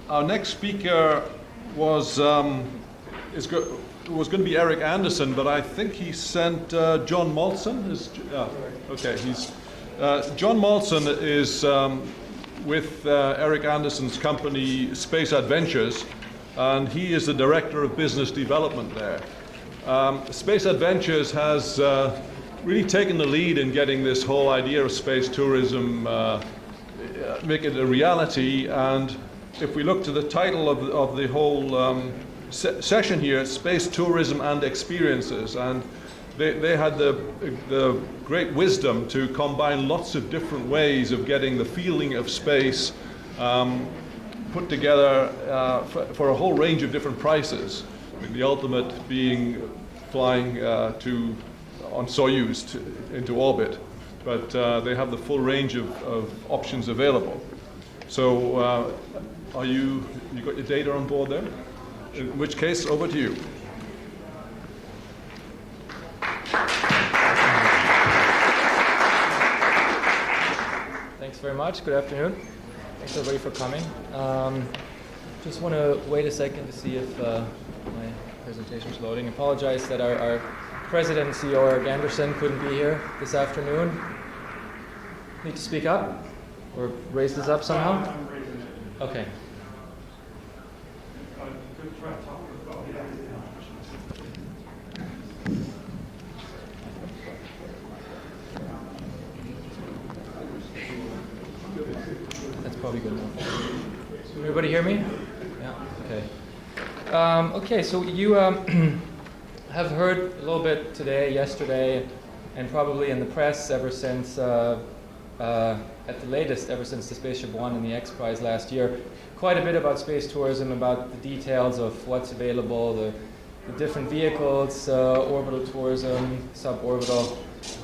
Our next speaker was going to be Eric Anderson, but I think he sent John Moltzan. John Moltzan is with Eric Anderson's company, Space Adventures, and he is the director of business development there. Space Adventures has really taken the lead in getting this whole idea of space tourism, make it a reality. And if we look to the title of the whole session here, it's Space Tourism and Experiences. And they had the great wisdom to combine lots of different ways of getting the feeling of space put together for a whole range of different prices. I mean, the ultimate being flying on Soyuz into orbit. But they have the full range of options available. So you got your data on board there? In which case, over to you. Thanks very much. Good afternoon. Thanks everybody for coming. Just want to wait a second to see if my presentation is loading. Apologize that our President and CEO Eric Anderson couldn't be here this afternoon. Need to speak up or raise this up somehow? Okay. That's probably good enough. Can everybody hear me? Yeah. Okay. Okay. So you have heard a little bit today, yesterday, and probably in the press ever since, at the latest, ever since the Spaceship One and the X Prize last year, quite a bit about space tourism, about the details of what's available, the different vehicles, orbital tourism, suborbital.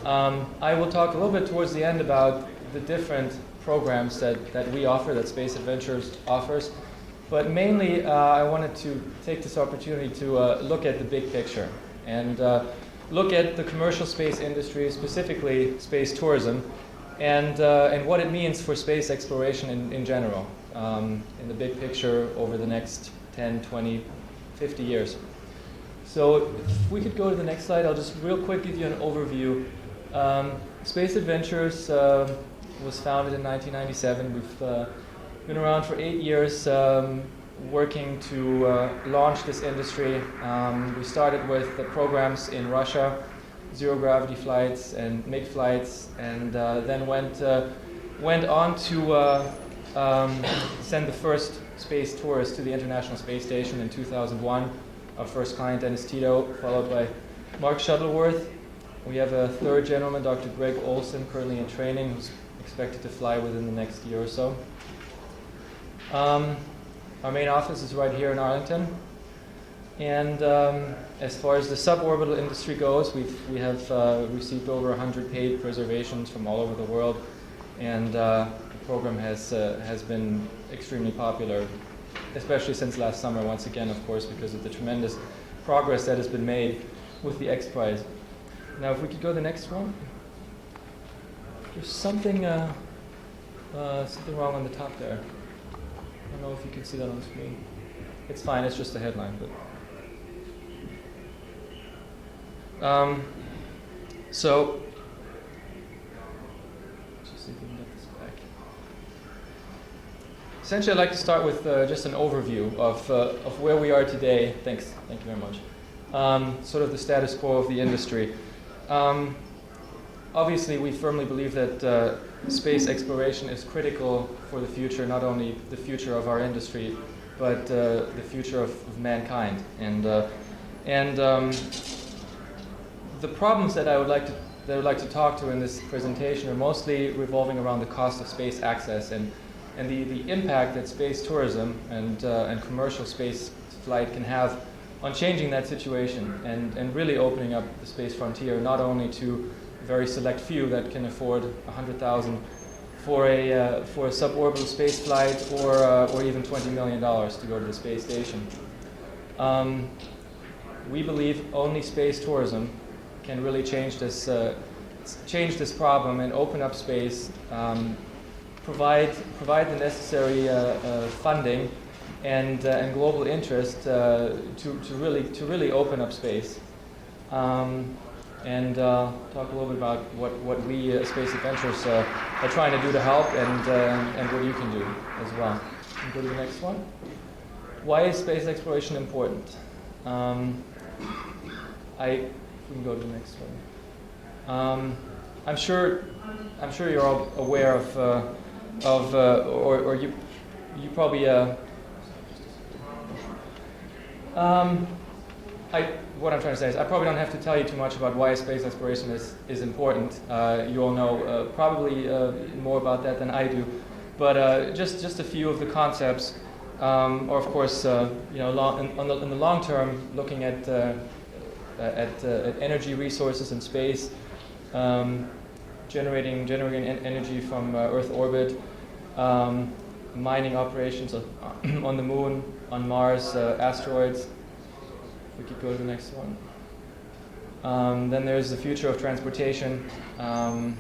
I will talk a little bit towards the end about the different programs that we offer, that Space Adventures offers. But mainly, I wanted to take this opportunity to look at the big picture and look at the commercial space industry, specifically space tourism, and what it means for space exploration in general, in the big picture over the next 10, 20, 50 years. So if we could go to the next slide, I'll just real quick give you an overview. Space Adventures was founded in 1997. We've been around for 8 years working to launch this industry. We started with the programs in Russia, zero-gravity flights and MiG flights, and then went on to send the first space tourists to the International Space Station in 2001. Our first client, Dennis Tito, followed by Mark Shuttleworth. We have a third gentleman, Dr. Greg Olson, currently in training, who's expected to fly within the next year or so. Our main office is right here in Arlington. And as far as the suborbital industry goes, we have received over 100 paid reservations from all over the world, and the program has been extremely popular, especially since last summer, once again, of course, because of the tremendous progress that has been made with the X Prize. Now, if we could go to the next one. There's something wrong on the top there. I don't know if you can see that on the screen. It's fine, it's just a headline. But so, just see if we can get this back. Essentially, I'd like to start with just an overview of where we are today. Thank you very much. Sort of the status quo of the industry. Obviously, we firmly believe that space exploration is critical for the future, not only the future of our industry, but the future of mankind. And the problems that I would like to talk to in this presentation are mostly revolving around the cost of space access and the impact that space tourism and commercial space flight can have on changing that situation and really opening up the space frontier, not only to a very select few that can afford $100,000 for a suborbital space flight or even $20 million to go to the space station. We believe only space tourism can really change this problem and open up space, provide the necessary funding and global interest to really open up space. And talk a little bit about what we Space Adventures are trying to do to help, and what you can do as well. Go to the next one. Why is space exploration important? We can go to the next one. I'm sure you're all aware or you probably. What I'm trying to say is I probably don't have to tell you too much about why space exploration is important. You all know probably more about that than I do, but just a few of the concepts. Or of course, in the long term, looking at energy resources in space, generating energy from Earth orbit, mining operations on the moon, on Mars, asteroids. We could go to the next one. Then there's the future of transportation. The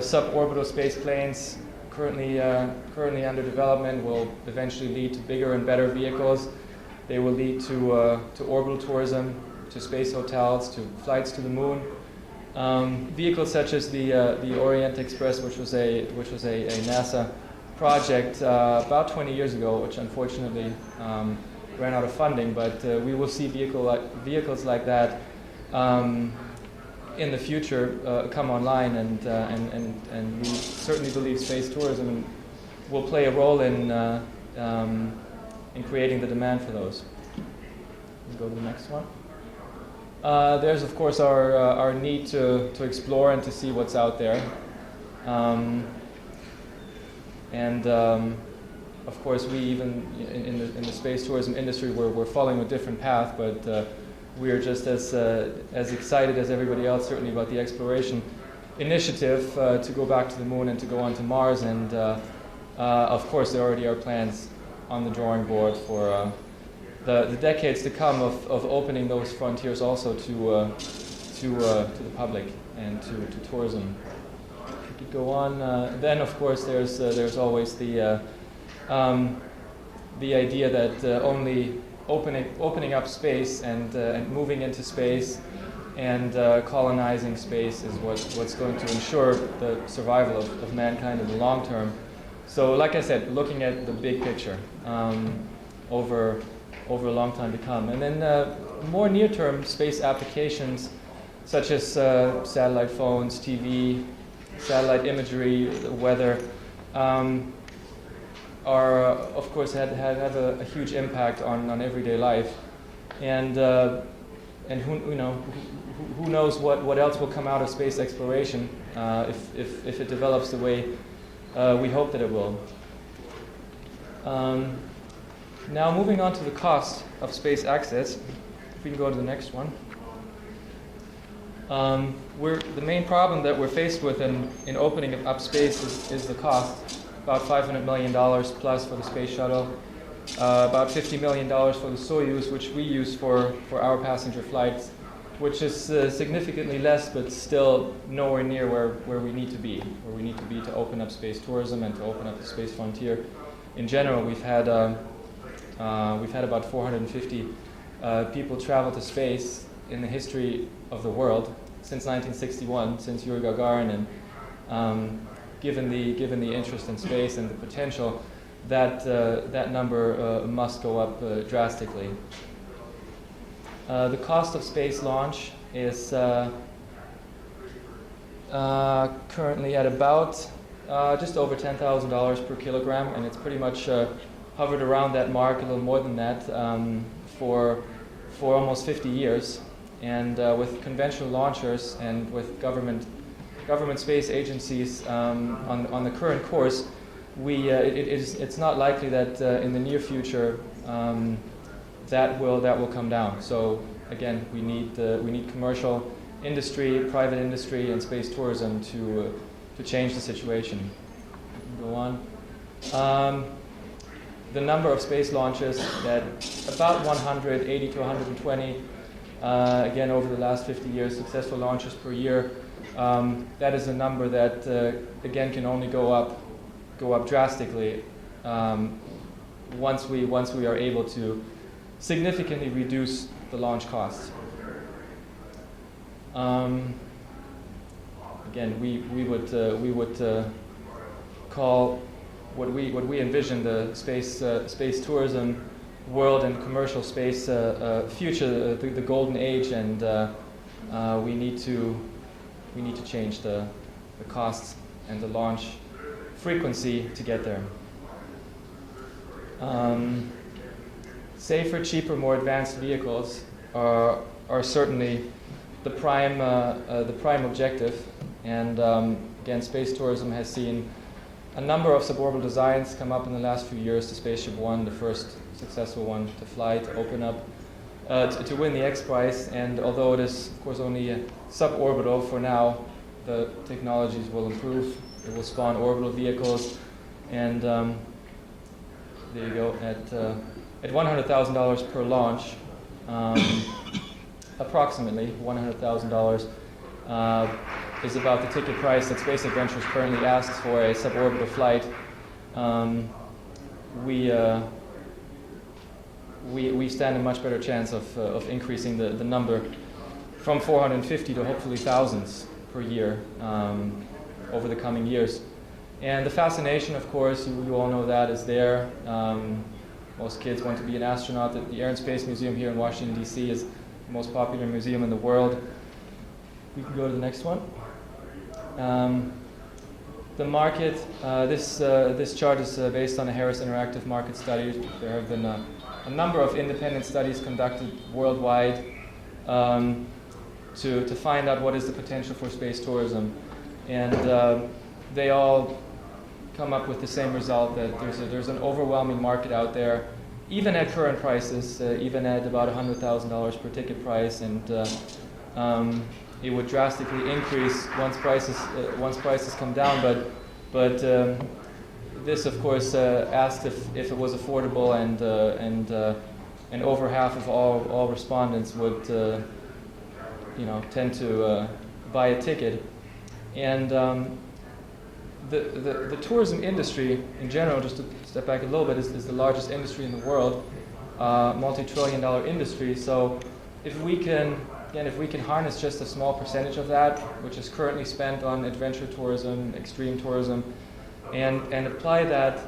suborbital space planes currently under development will eventually lead to bigger and better vehicles. They will lead to orbital tourism, to space hotels, to flights to the moon. Vehicles such as the Orient Express, which was a NASA project about 20 years ago, which unfortunately ran out of funding, but we will see vehicles like that in the future come online, and we certainly believe space tourism will play a role in creating the demand for those. We'll go to the next one. There's of course our need to explore and to see what's out there, of course, we even in the space tourism industry, we're following a different path, but we are just as excited as everybody else, certainly, about the exploration initiative to go back to the moon and to go on to Mars. And of course, there already are plans on the drawing board for the decades to come of opening those frontiers also to the public and to tourism. We could go on. Then, of course, there's always the idea that only opening up space and moving into space and colonizing space is what's going to ensure the survival of mankind in the long term. So, like I said, looking at the big picture over a long time to come, and then more near-term space applications such as satellite phones, TV, satellite imagery, weather. Are of course have a huge impact on everyday life, and who knows what else will come out of space exploration if it develops the way we hope that it will. Now moving on to the cost of space access, if we can go to the next one. The main problem that we're faced with in opening up space is the cost. About $500 million plus for the space shuttle, about $50 million for the Soyuz, which we use for our passenger flights, which is significantly less, but still nowhere near where we need to be, to open up space tourism and to open up the space frontier. In general, we've had about 450 people travel to space in the history of the world since 1961, since Yuri Gagarin, and given the interest in space and the potential, that number must go up drastically. The cost of space launch is currently at about just over $10,000 per kilogram, and it's pretty much hovered around that mark, a little more than that, for almost 50 years. And with conventional launchers and with government space agencies on the current course, it's not likely that in the near future that will come down. So again, we need commercial industry, private industry, and space tourism to change the situation. Go on. The number of space launches at about 180 to 120. Again, over the last 50 years, successful launches per year. That is a number that, again, can only go up drastically once we are able to significantly reduce the launch costs. Again, we would call what we envision the space tourism world and commercial space future the golden age, and we need to change the costs and the launch frequency to get there. Safer, cheaper, more advanced vehicles are certainly the prime objective, and again, space tourism has seen a number of suborbital designs come up in the last few years. The Spaceship One, the first successful one to fly, to open up, to win the X Prize. And although it is, of course, only suborbital for now, the technologies will improve. It will spawn orbital vehicles, and there you go. At $100,000 per launch, approximately $100,000 is about the ticket price that Space Adventures currently asks for a suborbital flight. We stand a much better chance of increasing the number from 450 to hopefully thousands per year over the coming years. And the fascination, of course, you all know that, is there. Most kids want to be an astronaut. The Air and Space Museum here in Washington, D.C. is the most popular museum in the world. We can go to the next one. The market, this chart is based on a Harris Interactive market study. There have been a number of independent studies conducted worldwide to find out what is the potential for space tourism. And they all come up with the same result, that there's an overwhelming market out there, even at current prices, even at about $100,000 per ticket price, and it would drastically increase once prices come down. But this, of course, asked if it was affordable, and over half of all respondents would tend to buy a ticket. And the tourism industry in general, just to step back a little bit, is the largest industry in the world, multi-trillion-dollar industry. So if we can harness just a small percentage of that, which is currently spent on adventure tourism, extreme tourism, and apply that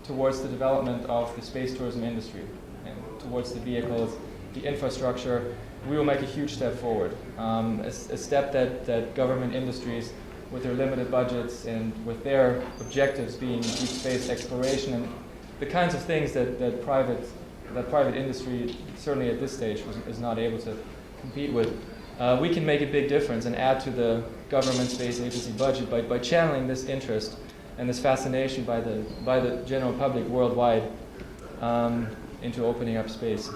towards the development of the space tourism industry and towards the vehicles, the infrastructure, we will make a huge step forward. A step that government industries, with their limited budgets and with their objectives being deep space exploration and the kinds of things that private industry, certainly at this stage, is not able to compete with, we can make a big difference and add to the government space agency budget by channeling this interest and this fascination by the general public worldwide into opening up space.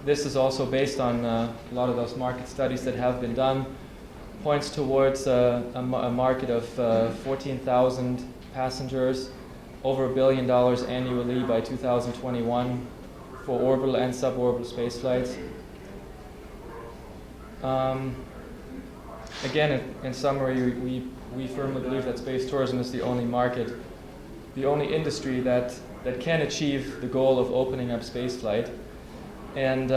This is also based on a lot of those market studies that have been done. Points towards a market of 14,000 passengers, over $1 billion annually by 2021 for orbital and suborbital space flights. Again, in summary, we firmly believe that space tourism is the only market, the only industry that can achieve the goal of opening up spaceflight. And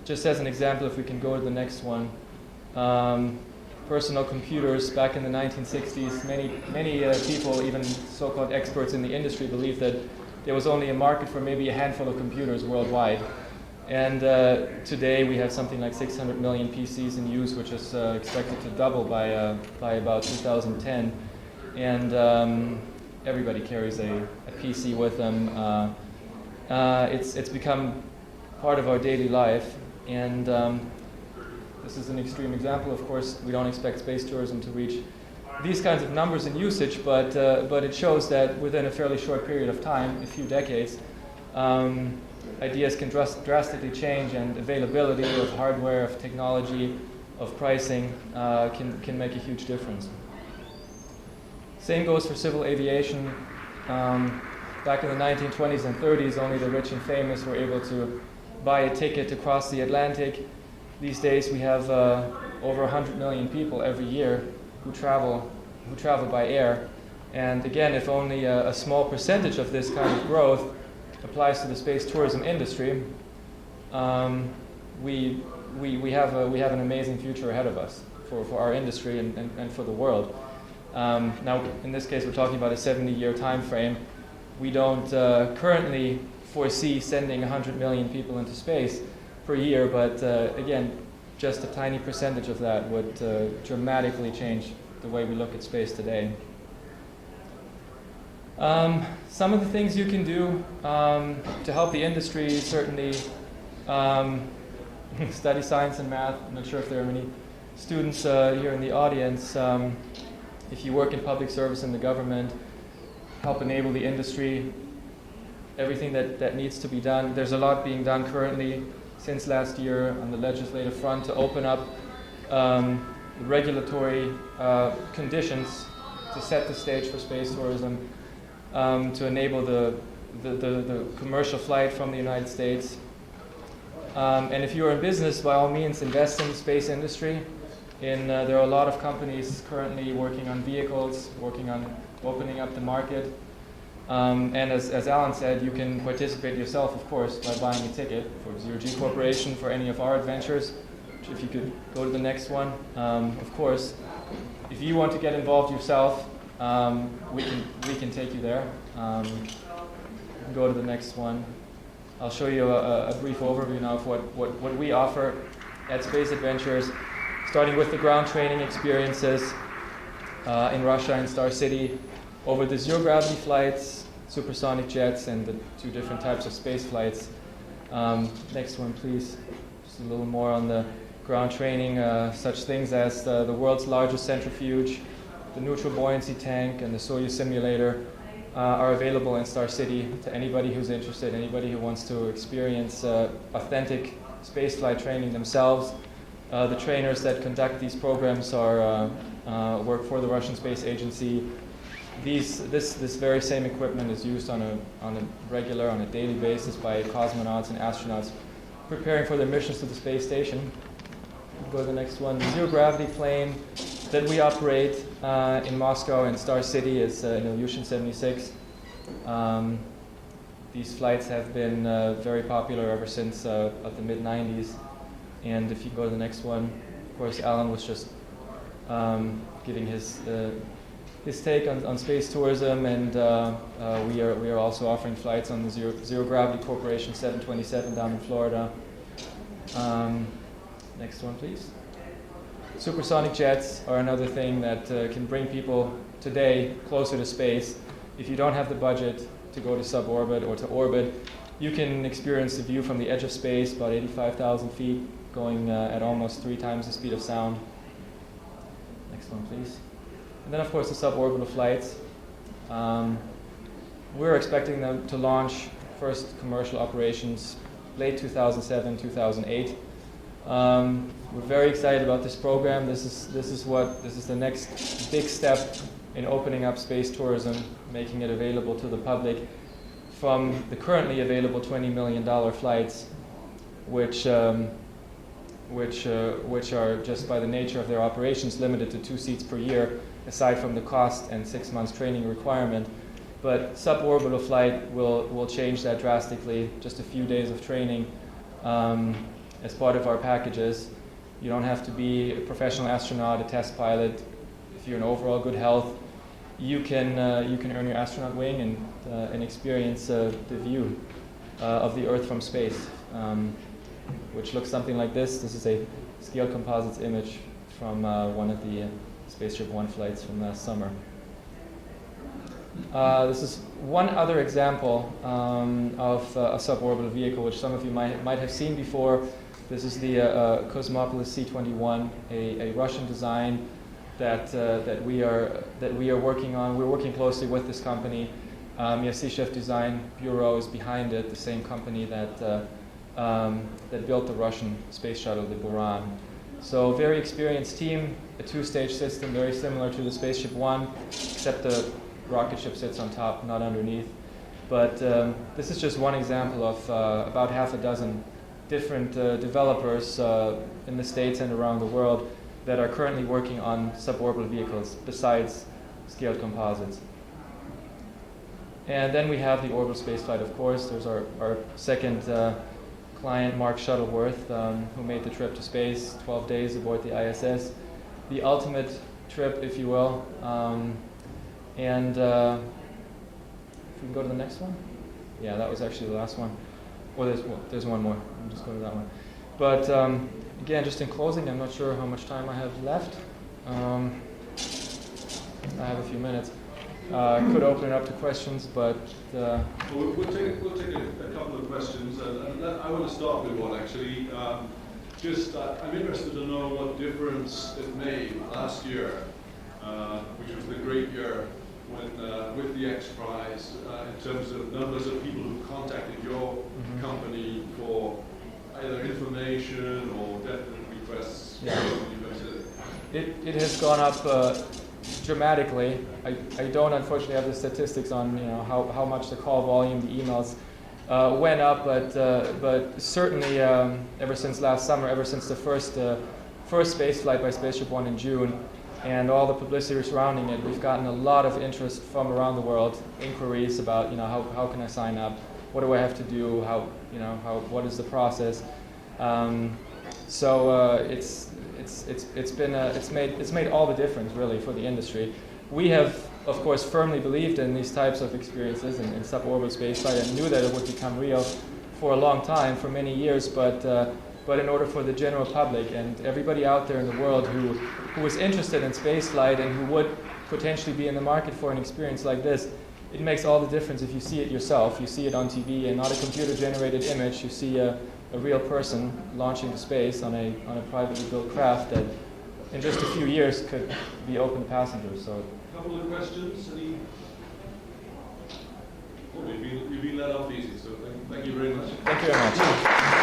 just as an example, if we can go to the next one, personal computers back in the 1960s, many people, even so-called experts in the industry, believed that there was only a market for maybe a handful of computers worldwide. And today we have something like 600 million PCs in use, which is expected to double by about 2010. And everybody carries a PC with them. It's become part of our daily life. And this is an extreme example. Of course, we don't expect space tourism to reach these kinds of numbers in usage, but it shows that within a fairly short period of time, a few decades, ideas can drastically change, and availability of hardware, of technology, of pricing can make a huge difference. Same goes for civil aviation. Back in the 1920s and 30s, only the rich and famous were able to buy a ticket to cross the Atlantic. These days we have over 100 million people every year who travel by air. And again, if only a small percentage of this kind of growth applies to the space tourism industry, we have an amazing future ahead of us for our industry and for the world. Now, in this case, we're talking about a 70-year time frame. We don't currently foresee sending 100 million people into space per year, but again, just a tiny percentage of that would dramatically change the way we look at space today. Some of the things you can do to help the industry, certainly study science and math. I'm not sure if there are many students here in the audience. If you work in public service in the government, help enable the industry, everything that needs to be done. There's a lot being done currently since last year on the legislative front to open up regulatory conditions to set the stage for space tourism, to enable the commercial flight from the United States. And if you're in business, by all means, invest in the space industry. There are a lot of companies currently working on vehicles, working on opening up the market. And as Alan said, you can participate yourself, of course, by buying a ticket for Zero G Corporation for any of our adventures. If you could go to the next one. Of course, if you want to get involved yourself, we can take you there. Go to the next one. I'll show you a brief overview now of what we offer at Space Adventures, starting with the ground training experiences in Russia and Star City, over the zero-gravity flights, supersonic jets, and the two different types of space flights. Next one, please. Just a little more on the ground training, such things as the world's largest centrifuge, the neutral buoyancy tank, and the Soyuz simulator are available in Star City to anybody who's interested, anybody who wants to experience authentic spaceflight training themselves. The trainers that conduct these programs work for the Russian Space Agency. This very same equipment is used on a daily basis by cosmonauts and astronauts preparing for their missions to the space station. Go to the next one. The zero-gravity plane that we operate in Moscow and Star City is an Ilyushin 76. These flights have been very popular ever since the mid-90s. And if you go to the next one, of course, Alan was just giving his take on space tourism, and we are also offering flights on the Zero Gravity Corporation 727 down in Florida. Next one, please. Supersonic jets are another thing that can bring people today closer to space. If you don't have the budget to go to suborbit or to orbit, you can experience the view from the edge of space, about 85,000 feet, going at almost 3 times the speed of sound. Next one, please. And then, of course, the suborbital flights. We're expecting them to launch first commercial operations late 2007, 2008. We're very excited about this program. This is the next big step in opening up space tourism, making it available to the public from the currently available $20 million flights, which are just by the nature of their operations limited to 2 seats per year, aside from the cost and 6 months training requirement. But suborbital flight will change that drastically. Just a few days of training as part of our packages. You don't have to be a professional astronaut, a test pilot. If you're in overall good health, you can earn your astronaut wing and experience the view of the Earth from space, which looks something like this. This is a scale composites image from one of the Spaceship One flights from last summer. This is one other example of a suborbital vehicle, which some of you might have seen before. This is the Cosmopolis C-21, a Russian design that we are working on. We're working closely with this company. Yasishev Design Bureau is behind it, the same company that built the Russian space shuttle, the Buran. So very experienced team, a 2-stage system, very similar to the Spaceship One, except the rocket ship sits on top, not underneath. But this is just one example of about half a dozen different developers in the States and around the world that are currently working on suborbital vehicles besides scaled composites. And then we have the orbital spaceflight, of course. There's our second client, Mark Shuttleworth, who made the trip to space, 12 days aboard the ISS. The ultimate trip, if you will. And if we can go to the next one. Yeah, that was actually the last one. Or there's one more. I'll just go to that one. But again, just in closing, I'm not sure how much time I have left. I have a few minutes. Could open it up to questions, but... Well, we'll take a couple of questions. And I want to start with one, actually. I'm interested to know what difference it made last year, which was the great year with the X Prize, in terms of numbers of people who contacted your company for either information or definite requests. Yeah. It has gone up dramatically. I don't unfortunately have the statistics on how much the call volume, the emails went up, but certainly ever since last summer, ever since the first space flight by Spaceship One in June, and all the publicity surrounding it, we've gotten a lot of interest from around the world, inquiries about how can I sign up, what do I have to do, what is the process. It's made all the difference really for the industry. We have, of course, firmly believed in these types of experiences in suborbital spaceflight and knew that it would become real for a long time, for many years. But in order for the general public and everybody out there in the world who is interested in spaceflight and who would potentially be in the market for an experience like this, it makes all the difference if you see it yourself. You see it on TV and not a computer-generated image. You see a real person launching to space on a privately built craft that in just a few years could be open to passengers. So, a couple of questions. You've been let off easy, so thank you very much. Thank you very much.